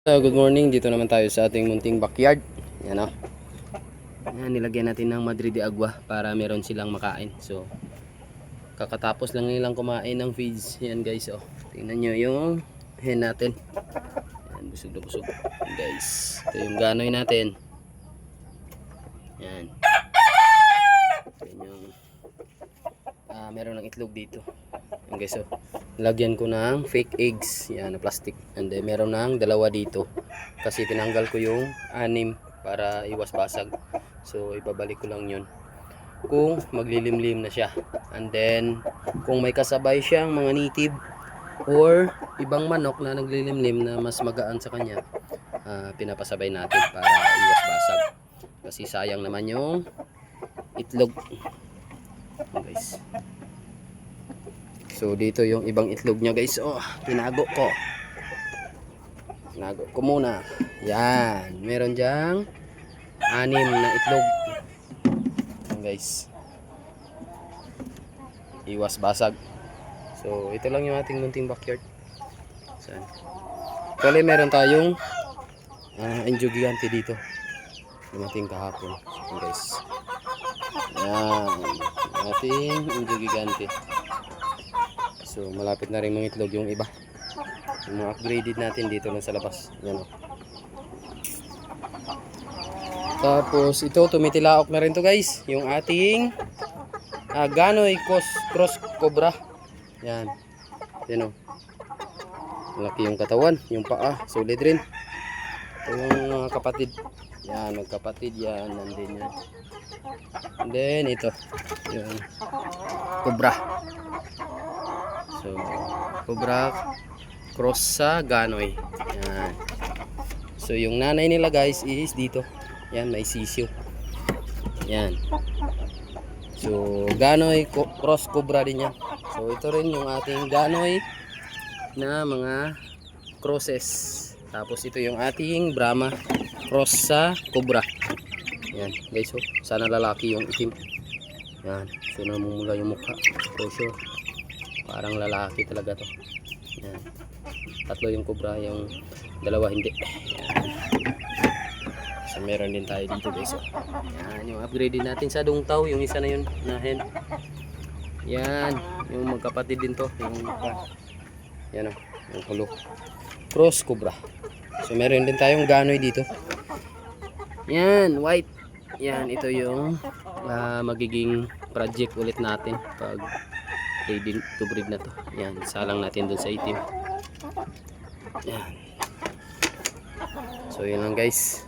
Good morning, dito naman tayo sa ating munting backyard. Yan o. Yan, nilagyan natin ng Madrid de Agua para meron silang makain. So, kakatapos lang nilang kumain ng feeds. Yan guys, oh. Tingnan nyo yung hen natin. Yan, busog na busog. Yan, guys, ito yung ganoy natin. Yan. Yan yung meron ng itlog dito. Yan guys, oh. Lagyan ko ng fake eggs, yan na plastic, and then meron ng dalawa dito kasi tinanggal ko yung 6 para iwas basag. So ibabalik ko lang yun kung maglilimlim na siya, and then kung may kasabay siyang mga native or ibang manok na naglilimlim na mas magaan sa kanya, pinapasabay natin para iwas basag kasi sayang naman yung itlog. Guys, so dito yung ibang itlog niya guys. Oh, tinago ko. Tinago ko muna. Yan, meron diyang 6 na itlog. Yan guys. Iwas basag. So ito lang yung ating munting backyard. Saan? Kali meron tayong Indio Gigante dito. Dumating kahapon. Yan guys. Yan, ating Indio Gigante. So malapit na rin mga itlog yung iba. Yung mga upgraded natin dito lang sa labas. Yan o. Tapos ito, tumitilaok na rin to guys. Yung ating Ganoy Cross Cobra. Yan. Yan o. Malaki yung katawan. Yung paa. Solid rin. Ito yung mga kapatid. Yan. Magkapatid yan. Nandun yan. And then ito. Yung Cobra. So, Cobra cross sa Ganoy. Yan. So, yung nanay nila guys is dito. Yan, may sisyo. Yan. So, Ganoy cross Cobra din yan. So, ito rin yung ating Ganoy na mga crosses. Tapos, ito yung ating Brahma cross sa Cobra. Yan, guys. So, sana lalaki yung itim. Yan. So, namumula yung mukha. For sure. Parang lalaki talaga to. Yan. 3 yung Cobra, yung 2 hindi. Yan. So meron din tayo dito guys. Yan yung upgrade din natin sa Dungtaw, yung isa na yun na hen. Yan, yung magkapatid din to, yung yan o, yung kulo. Cross Cobra. So meron din tayong Ganoy dito. Yan, white. Yan, ito yung magiging project ulit natin pag ready to breed na to. Yan, salang natin dun sa itim. Yan. So yun lang guys.